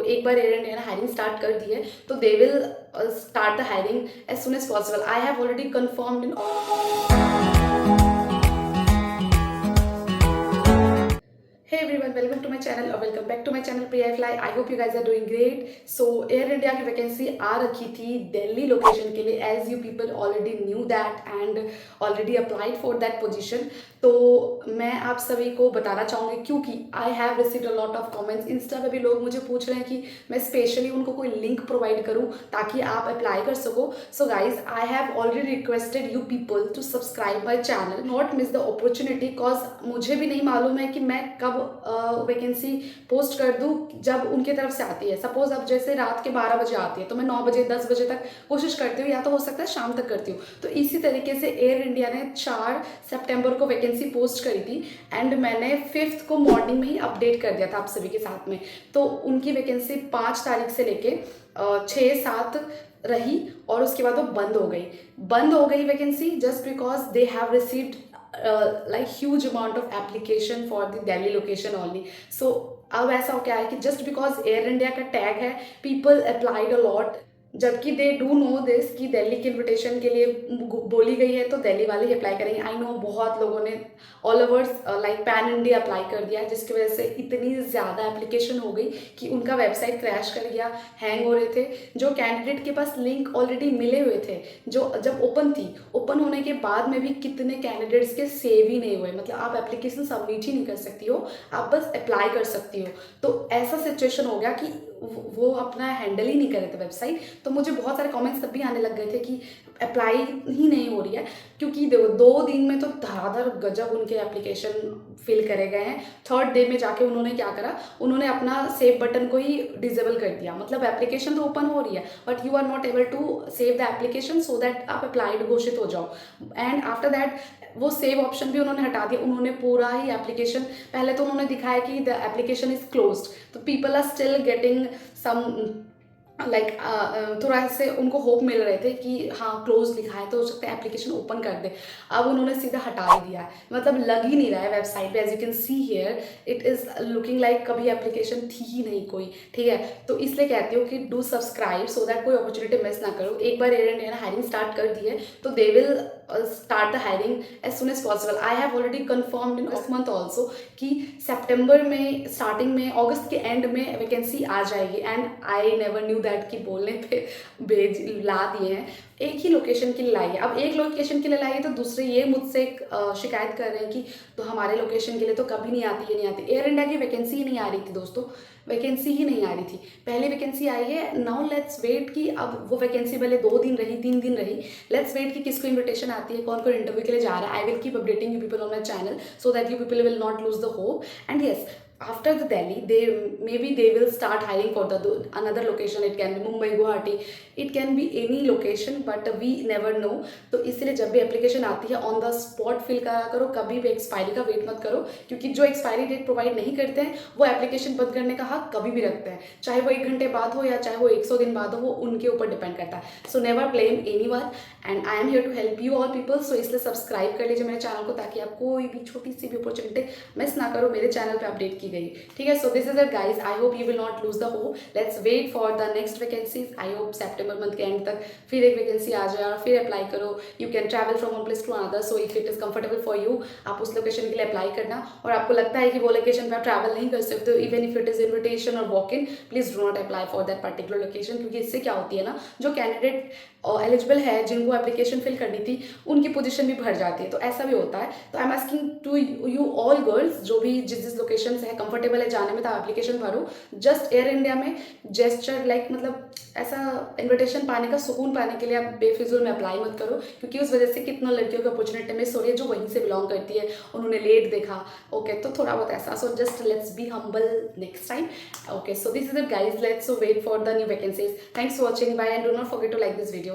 एक बार Air India ने हायरिंग स्टार्ट कर दी है तो they will start the hiring as soon as possible. I have already confirmed in. Hey everyone, welcome to my channel or welcome back to my channel Priya Fly. I hope you guys are doing great. So Air India की vacancy आ रखी थी Delhi location के लिए, as you people already knew that and already applied for that position. तो मैं आप सभी को बताना चाहूँगी क्योंकि I have received a lot of comments. Insta पे भी लोग मुझे पूछ रहे हैं कि मैं स्पेशली उनको कोई लिंक प्रोवाइड करूँ ताकि आप अप्लाई कर सको. So guys, I have already requested you people to subscribe my channel, not miss the opportunity, because मुझे भी नहीं मालूम है कि मैं कब वैकेंसी पोस्ट कर दूँ जब उनके तरफ से आती है. सपोज अब जैसे रात के 12 बजे आती है तो मैं 9 बजे 10 बजे तक कोशिश करती हूँ, या तो हो सकता है शाम तक करती हूँ. तो इसी तरीके से एयर इंडिया ने 4 सितंबर को वैकेंसी पोस्ट करी थी एंड मैंने 5th को मॉर्निंग में ही अपडेट कर दिया था आप सभी के साथ में. तो उनकी वैकेंसी 5 तारीख से लेके 6-7 रही और उसके बाद वो बंद हो गई vacancy just because they have received like huge amount of application for the Delhi location only. So अब ऐसा हो गया है कि just because Air India का टैग है people applied a lot, जबकि दे डू नो दिस कि दिल्ली के इन्विटेशन के लिए बोली गई है तो दिल्ली वाले ही अप्लाई करेंगे. आई नो बहुत लोगों ने all over like pan India apply कर दिया जिसकी वजह से इतनी ज़्यादा एप्लीकेशन हो गई कि उनका वेबसाइट क्रैश कर गया, हैंग हो रहे थे. जो कैंडिडेट के पास लिंक ऑलरेडी मिले हुए थे, जो जब ओपन होने के बाद में भी कितने कैंडिडेट्स के सेव ही नहीं हुए. मतलब आप एप्लीकेशन सबमिट ही नहीं कर सकती हो, आप बस अप्लाई कर सकती हो. तो ऐसा सिचुएशन हो गया कि वो अपना हैंडल ही नहीं कर रहे थे वेबसाइट. तो मुझे बहुत सारे कमेंट्स तब भी आने लग गए थे कि अप्लाई ही नहीं हो रही है, क्योंकि 2 दिन में तो धड़ाधड़ गजब उनके एप्लीकेशन फिल करे गए हैं. 3rd डे में जाके उन्होंने क्या करा, उन्होंने अपना सेव बटन को ही डिसेबल कर दिया. मतलब एप्लीकेशन तो ओपन हो रही है but you are not able to save the application so that आप अप्लाइड घोषित हो जाओ. एंड आफ्टर दैट वो सेव ऑप्शन भी उन्होंने हटा दिया. उन्होंने पूरा ही एप्लीकेशन, पहले तो उन्होंने दिखाया कि द एप्लीकेशन इज क्लोज्ड, तो people are still getting some like थोड़ा से उनको होप मिल रहे थे कि हाँ क्लोज लिखा है तो हो सकता है एप्लीकेशन ओपन कर दे. अब उन्होंने सीधा हटा ही दिया है, मतलब लग ही नहीं रहा है वेबसाइट पे. As you can see here it is looking like कभी एप्लीकेशन थी ही नहीं कोई. ठीक है, तो इसलिए कहती हूँ कि डू सब्सक्राइब सो दैट कोई अपॉर्चुनिटी मिस ना करो. एक बार एयर इंडिया ने हायरिंग स्टार्ट कर दी है तो they will start the hiring as soon as possible. I have already confirmed in this month also कि सितंबर में स्टार्टिंग में, अगस्त के एंड में वैकेंसी आ जाएगी. And I never knew that कि बोलने पे ला दिए हैं. एक ही लोकेशन के लिए लाई है. अब एक लोकेशन के लिए लाई है तो दूसरे ये मुझसे शिकायत कर रहे हैं कि तो हमारे लोकेशन के लिए तो कभी नहीं आती, ये नहीं आती. एयर इंडिया की वैकेंसी ही नहीं आ रही थी दोस्तों, वैकेंसी ही नहीं आ रही थी. पहली वैकेंसी आई है. नाउ लेट्स वेट कि अब वो वैकेंसी भले 2 दिन रही 3 दिन रही, लेट्स वेट कि किसको इन्विटेशन आती है, कौन कौन इंटरव्यू के लिए जा रहा है. I will keep updating you people on my channel so that you people will not lose the hope. And yes, after the Delhi, they will start hiring for the another location. It can be Mumbai, Guwahati, it can be any location, but we never know. तो इसलिए जब भी application आती है on the spot fill करा करो, कभी भी एक्सपायरी का वेट मत करो, क्योंकि जो एक्सपायरी डेट प्रोवाइड नहीं करते हैं वो एप्लीकेशन बंद करने का हक कभी भी रखते हैं. चाहे वो 1 घंटे बाद हो या चाहे वो 100 दिन बाद हो, वो उनके ऊपर डिपेंड करता है. So never blame anyone and I am here to help you all people. So इसलिए सब्सक्राइब कर लीजिए मेरे चैनल को ताकि आप कोई भी छोटी सी भी अपॉर्चुनिटी मिस ना करो. मेरे चैनल पे अपडेट की गई. ठीक है, so this is it guys. I hope you will not lose the hope. Let's wait for the next vacancies. I hope सितंबर मंथ के एंड तक फिर एक वैकेंसी आ जाए और फिर अप्लाई करो. You can travel from one place to another, so if it is comfortable for you आप उस लोकेशन के लिए अप्लाई करना. और आपको लगता है कि वो लोकेशन पर आप ट्रैवल नहीं कर सकते हो, even if it is invitation और walk in, please do not apply for that particular location. क्योंकि इससे क्या होती है ना, जो कैंडिडेट एलिजिबल है जिनको एप्लीकेशन फिल करनी थी उनकी पोजीशन भी भर जाती है. तो ऐसा भी होता है. तो I am asking to you all girls, जो भी जिस लोकेशन से है कंफर्टेबल है जाने में, तो एप्लीकेशन भरो. जस्ट एयर इंडिया में जेस्चर लाइक मतलब ऐसा इन्विटेशन पाने का सुकून पाने के लिए आप बेफिजूल में अप्लाई मत करो, क्योंकि उस वजह से कितना लड़कियों की अपॉर्चुनिटी मिस हो रही है जो वहीं से बिलोंग करती है. उन्होंने लेट देखा, ओके, तो थोड़ा बहुत ऐसा. So just let's be humble next time. Okay, so this is it guys. Let's wait for the new vacancies. Thanks for watching. Bye and do not forget to like this video.